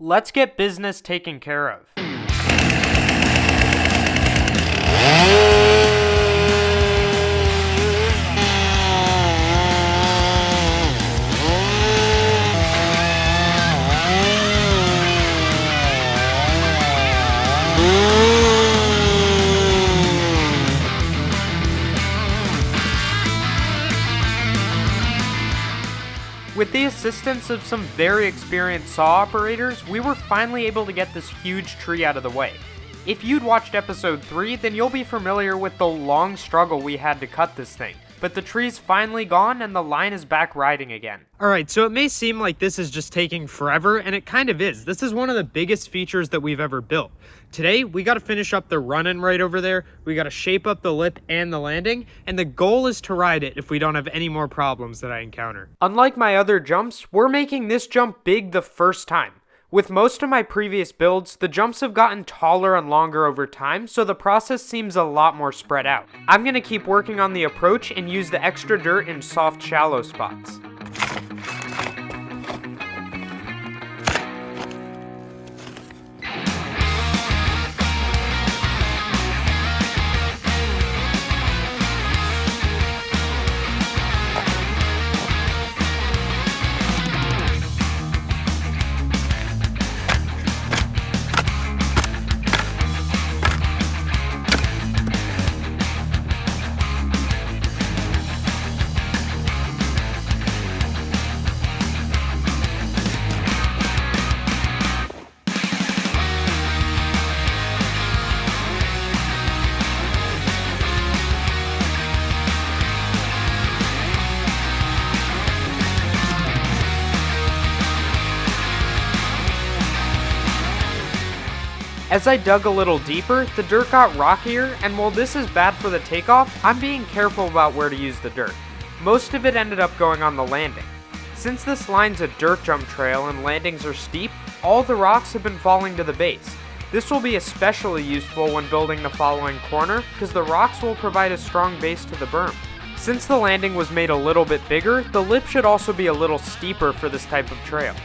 let's get business taken care of. With the assistance of some very experienced saw operators, we were finally able to get this huge tree out of the way. If you'd watched episode 3, then you'll be familiar with the long struggle we had to cut this thing. But the tree's finally gone and the line is back riding again. Alright, so it may seem like this is just taking forever, and it kind of is. This is one of the biggest features that we've ever built. Today, we gotta finish up the run-in right over there, we gotta shape up the lip and the landing, and the goal is to ride it if we don't have any more problems that I encounter. Unlike my other jumps, we're making this jump big the first time. With most of my previous builds, the jumps have gotten taller and longer over time, so the process seems a lot more spread out. I'm gonna keep working on the approach and use the extra dirt in soft, shallow spots. As I dug a little deeper, the dirt got rockier, and while this is bad for the takeoff, I'm being careful about where to use the dirt. Most of it ended up going on the landing. Since this line's a dirt jump trail and landings are steep, all the rocks have been falling to the base. This will be especially useful when building the following corner, because the rocks will provide a strong base to the berm. Since the landing was made a little bit bigger, the lip should also be a little steeper for this type of trail.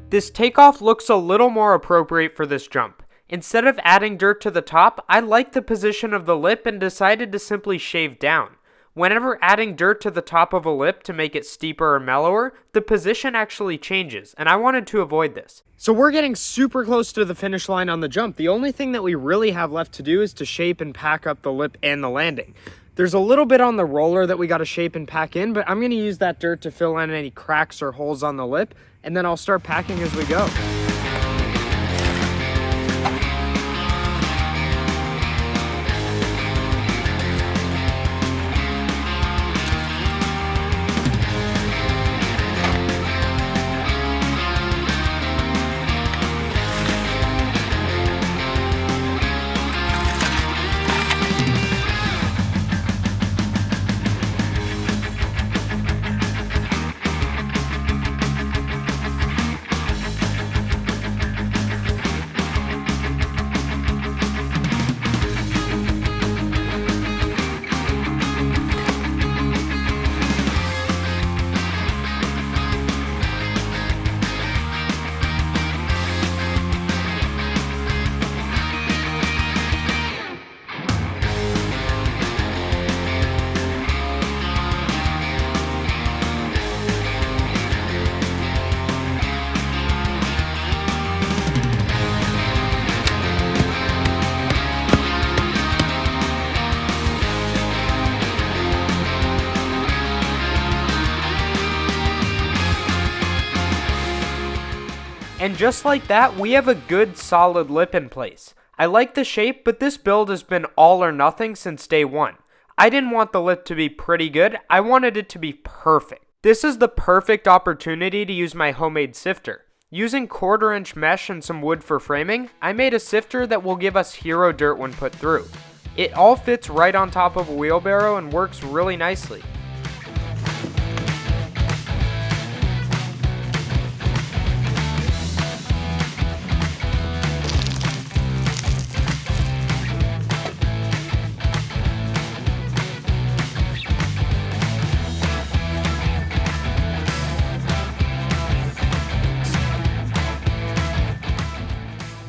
This takeoff looks a little more appropriate for this jump. Instead of adding dirt to the top, I liked the position of the lip and decided to simply shave down. Whenever adding dirt to the top of a lip to make it steeper or mellower, the position actually changes, and I wanted to avoid this. So we're getting super close to the finish line on the jump. The only thing that we really have left to do is to shape and pack up the lip and the landing. There's a little bit on the roller that we got to shape and pack in, but I'm going to use that dirt to fill in any cracks or holes on the lip, and then I'll start packing as we go. And just like that, we have a good solid lip in place. I like the shape, but this build has been all or nothing since day one. I didn't want the lip to be pretty good, I wanted it to be perfect. This is the perfect opportunity to use my homemade sifter. Using 1/4-inch mesh and some wood for framing, I made a sifter that will give us hero dirt when put through. It all fits right on top of a wheelbarrow and works really nicely.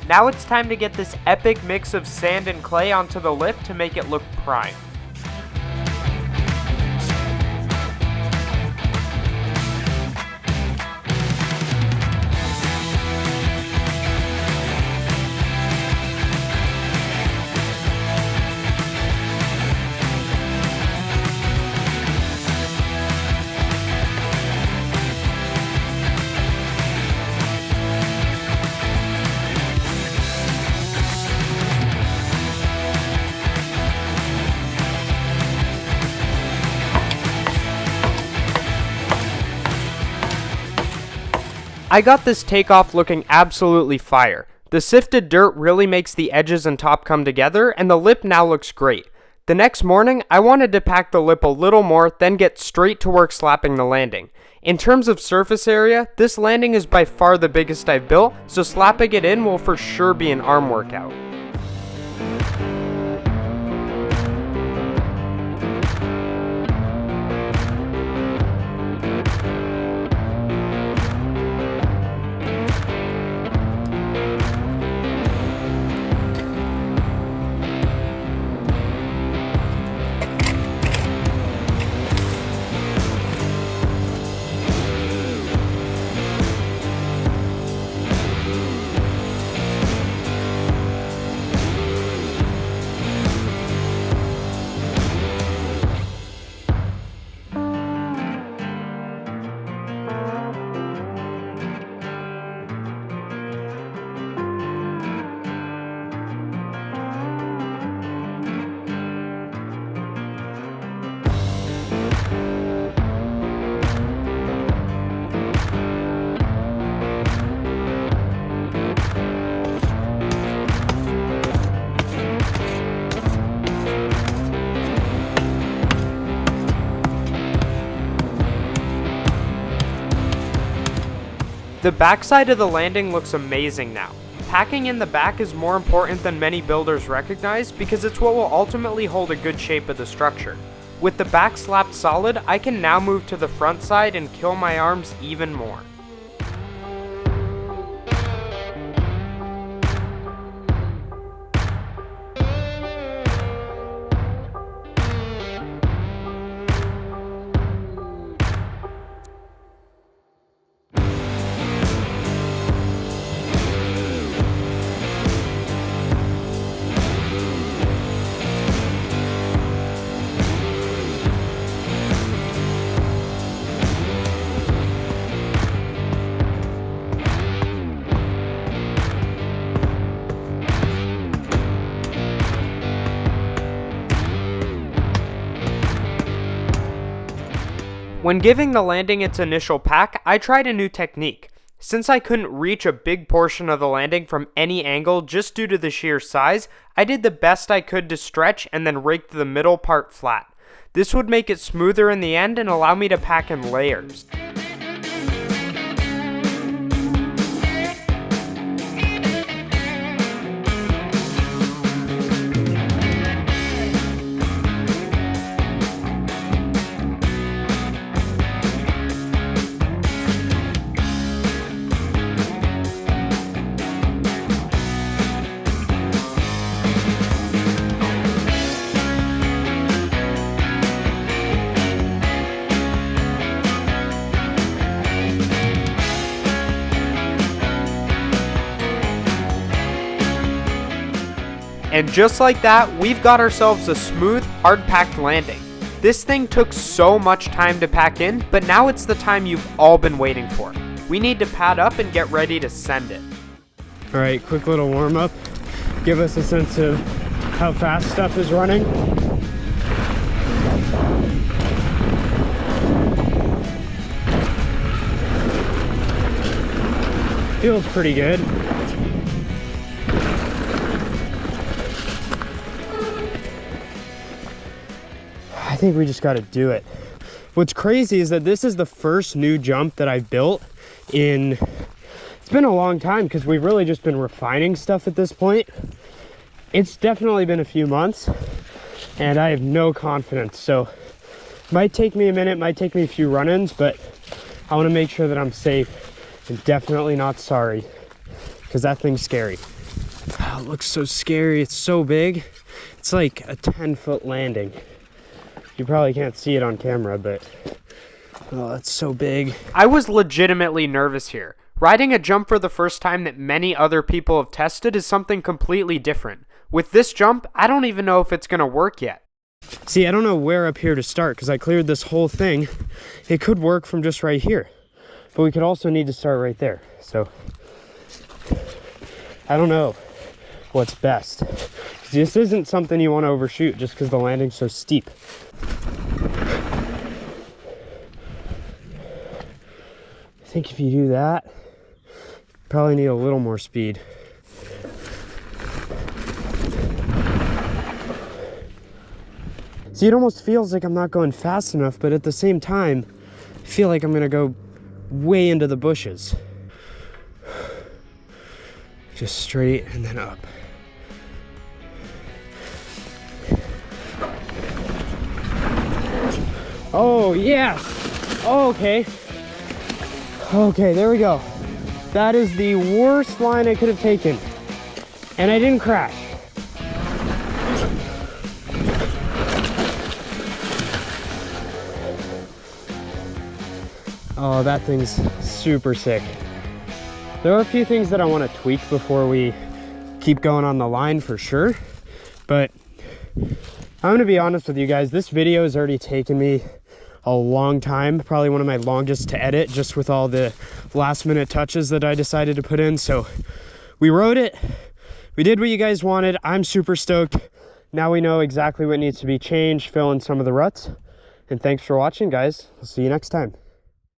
Now it's time to get this epic mix of sand and clay onto the lip to make it look prime. I got this takeoff looking absolutely fire. The sifted dirt really makes the edges and top come together, and the lip now looks great. The next morning, I wanted to pack the lip a little more, then get straight to work slapping the landing. In terms of surface area, this landing is by far the biggest I've built, so slapping it in will for sure be an arm workout. The backside of the landing looks amazing now. Packing in the back is more important than many builders recognize because it's what will ultimately hold a good shape of the structure. With the back slapped solid, I can now move to the front side and kill my arms even more. When giving the landing its initial pack, I tried a new technique. Since I couldn't reach a big portion of the landing from any angle just due to the sheer size, I did the best I could to stretch and then raked the middle part flat. This would make it smoother in the end and allow me to pack in layers. And just like that, we've got ourselves a smooth, hard-packed landing. This thing took so much time to pack in, but now it's the time you've all been waiting for. We need to pad up and get ready to send it. All right, quick little warm up. Give us a sense of how fast stuff is running. Feels pretty good. I think we just got to do it. What's crazy is that this is the first new jump that I built in, it's been a long time because we've really just been refining stuff at this point. It's definitely been a few months and I have no confidence. So might take me a minute, might take me a few run-ins, but I want to make sure that I'm safe and definitely not sorry because that thing's scary. Oh, it looks so scary. It's so big. It's like a 10-foot landing. You probably can't see it on camera, but oh, that's so big. I was legitimately nervous here. Riding a jump for the first time that many other people have tested is something completely different. With this jump, I don't even know if it's going to work yet. See, I don't know where up here to start because I cleared this whole thing. It could work from just right here, but we could also need to start right there. So I don't know what's best. This isn't something you want to overshoot just because the landing's so steep. I think if you do that, you probably need a little more speed. See, it almost feels like I'm not going fast enough, but at the same time, I feel like I'm gonna go way into the bushes. Just straight and then up. Oh, yes. Oh, okay. Okay, there we go. That is the worst line I could have taken. And I didn't crash. Oh, that thing's super sick. There are a few things that I want to tweak before we keep going on the line for sure. But I'm going to be honest with you guys, this video has already taken me a long time, probably one of my longest to edit, just with all the last minute touches that I decided to put in. So we wrote it, we did what you guys wanted. I'm super stoked. Now we know exactly what needs to be changed, fill in some of the ruts. And thanks for watching, guys. I'll see you next time.